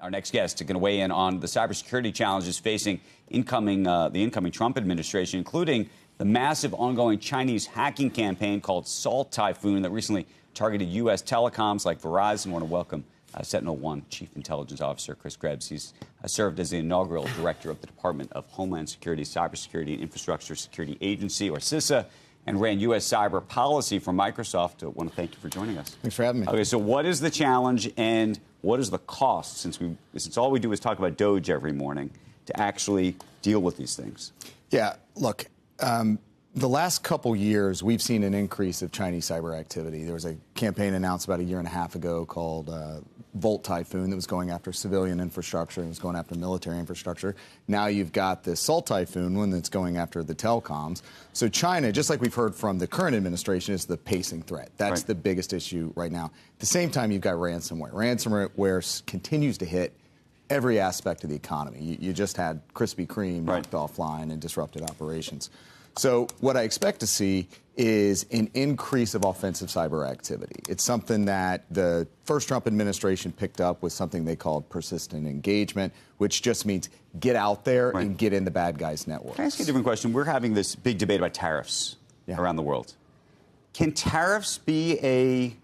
Our next guest is going to weigh in on the cybersecurity challenges facing the incoming Trump administration, including the massive ongoing Chinese hacking campaign called Salt Typhoon that recently targeted U.S. telecoms like Verizon. I want to welcome Sentinel-1 Chief Intelligence Officer Chris Krebs. He's served as the inaugural director of the Department of Homeland Security, Cybersecurity and Infrastructure Security Agency, or CISA, and ran U.S. cyber policy for Microsoft. I want to thank you for joining us. Thanks for having me. Okay, so what is the challenge and what is the cost, since all we do is talk about DOGE every morning, to actually deal with these things? Yeah, look, the last couple years, we've seen an increase of Chinese cyber activity. There was a campaign announced about a year and a half ago called Volt Typhoon that was going after civilian infrastructure and was going after military infrastructure. Now you've got this Salt Typhoon one that's going after the telecoms. So China, just like we've heard from the current administration, is the pacing threat. That's the biggest issue right now. At the same time, you've got ransomware. Ransomware continues to hit every aspect of the economy. You just had Krispy Kreme knocked offline and disrupted operations. So what I expect to see is an increase of offensive cyber activity. It's something that the first Trump administration picked up with something they called persistent engagement, which just means get out there and get in the bad guys' networks. Can I ask you a different question? We're having this big debate about tariffs around the world. Can tariffs be a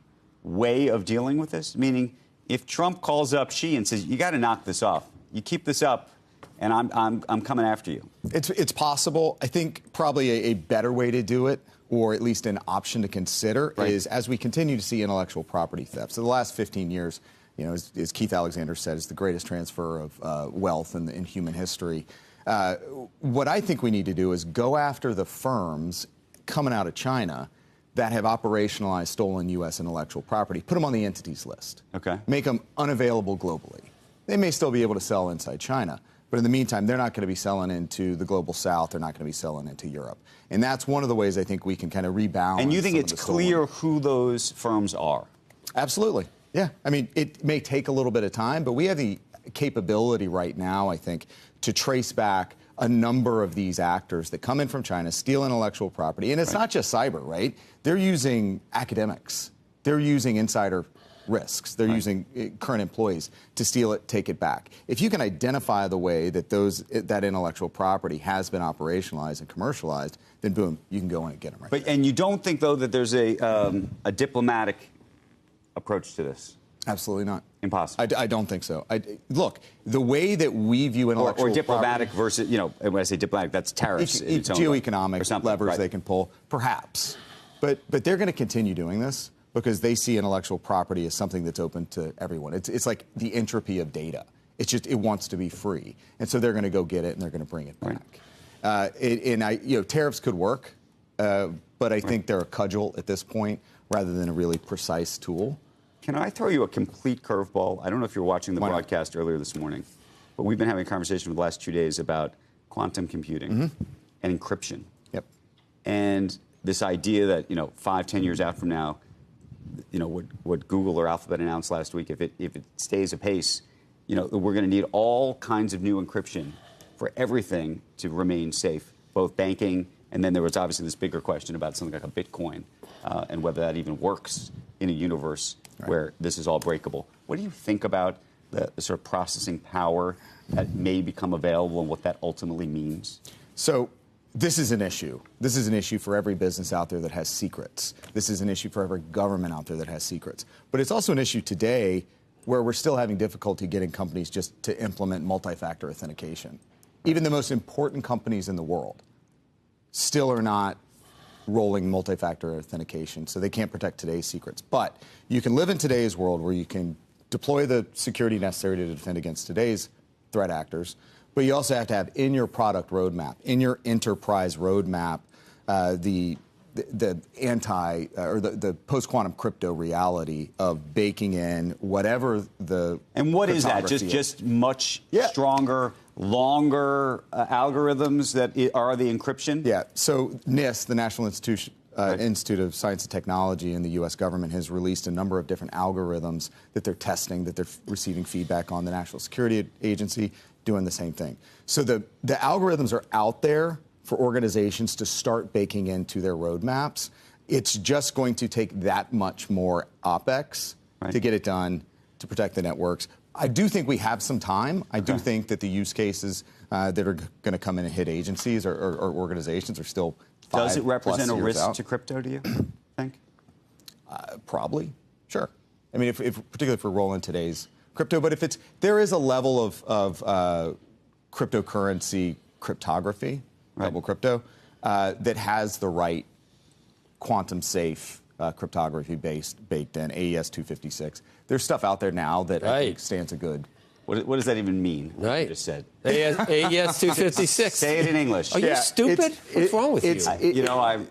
way of dealing with this? Meaning, if Trump calls up Xi and says, you got to knock this off, you keep this up, and I'm coming after you. It's possible. I think probably a better way to do it, or at least an option to consider, is as we continue to see intellectual property theft. So the last 15 years, you know, as Keith Alexander said, is the greatest transfer of wealth in human history. What I think we need to do is go after the firms coming out of China that have operationalized stolen U.S. intellectual property, put them on the entities list. Okay. Make them unavailable globally. They may still be able to sell inside China, but in the meantime, they're not going to be selling into the global south. They're not going to be selling into Europe. And that's one of the ways I think we can kind of rebalance. And you think it's clear who those firms are? Absolutely. Yeah. I mean, it may take a little bit of time, but we have the capability right now, I think, to trace back a number of these actors that come in from China, steal intellectual property. And it's not just cyber, right? They're using academics. They're using insider risks. They're using current employees to steal it, take it back. If you can identify the way that that intellectual property has been operationalized and commercialized, then boom, you can go in and get them And you don't think, though, that there's a diplomatic approach to this? Absolutely not. Impossible. I don't think so. Look, the way that we view intellectual or diplomatic property, versus, you know, when I say diplomatic, that's tariffs. It's geoeconomic levers they can pull, perhaps. But they're going to continue doing this because they see intellectual property as something that's open to everyone. It's like the entropy of data. It's just, it wants to be free. And so they're going to go get it and they're going to bring it back. Tariffs could work, but I think they're a cudgel at this point rather than a really precise tool. Can I throw you a complete curveball? I don't know if you're watching the broadcast earlier this morning, but we've been having a conversation for the last 2 days about quantum computing and encryption. Yep. And this idea that, 5-10 years out from now, what Google or Alphabet announced last week, if it stays apace, we're going to need all kinds of new encryption for everything to remain safe, both banking, and then there was obviously this bigger question about something like a Bitcoin and whether that even works in a universe where this is all breakable. What do you think about the sort of processing power that may become available and what that ultimately means? So this is an issue. This is an issue for every business out there that has secrets. This is an issue for every government out there that has secrets. But it's also an issue today where we're still having difficulty getting companies just to implement multi-factor authentication. Even the most important companies in the world still are not rolling multi-factor authentication, so they can't protect today's secrets. But you can live in today's world where you can deploy the security necessary to defend against today's threat actors, but you also have to have in your product roadmap, in your enterprise roadmap, the post-quantum crypto reality of baking in whatever the And what is that? Just much stronger, longer algorithms that are the encryption? Yeah. So NIST, the National Institute of Science and Technology in the U.S. government, has released a number of different algorithms that they're testing, that they're receiving feedback on. The National Security Agency doing the same thing. So the algorithms are out there for organizations to start baking into their roadmaps. It's just going to take that much more OpEx to get it done, to protect the networks. I do think we have some time. I do think that the use cases that are going to come in and hit agencies or organizations are still 5+ Does it represent a risk out. to crypto, do you think? Probably, sure. I mean, if particularly if we're rolling today's crypto, but if there is a level of cryptocurrency cryptography, double crypto, that has the right quantum safe cryptography baked in, AES 256. There's stuff out there now that I think stands a good. What does that even mean? Right. You just said. AES 256. Say it in English. Are you stupid? What's wrong with you?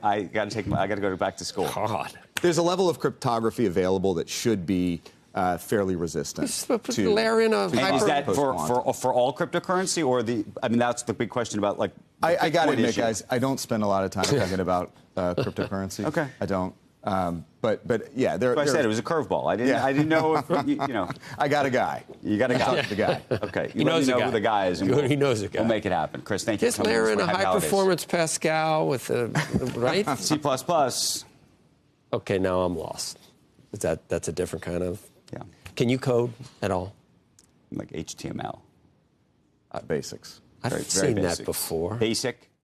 I got to go back to school. God. There's a level of cryptography available that should be fairly resistant. To layer in a And is that for all cryptocurrency, or I mean, that's the big question about like. I got to admit, guys, I don't spend a lot of time talking about cryptocurrency. Okay. I don't. But yeah, I said it was a curveball. I didn't know if you know. I got a guy. You got a guy. The guy. Okay. He knows who the guy is. He knows a guy. We'll make it happen. Chris, thank you. Just layer in a high-performance Pascal with right? C++. Okay, now I'm lost. That's a different kind of. Yeah. Can you code at all? Like HTML. Basics. I've Very seen basic. that before. Basic.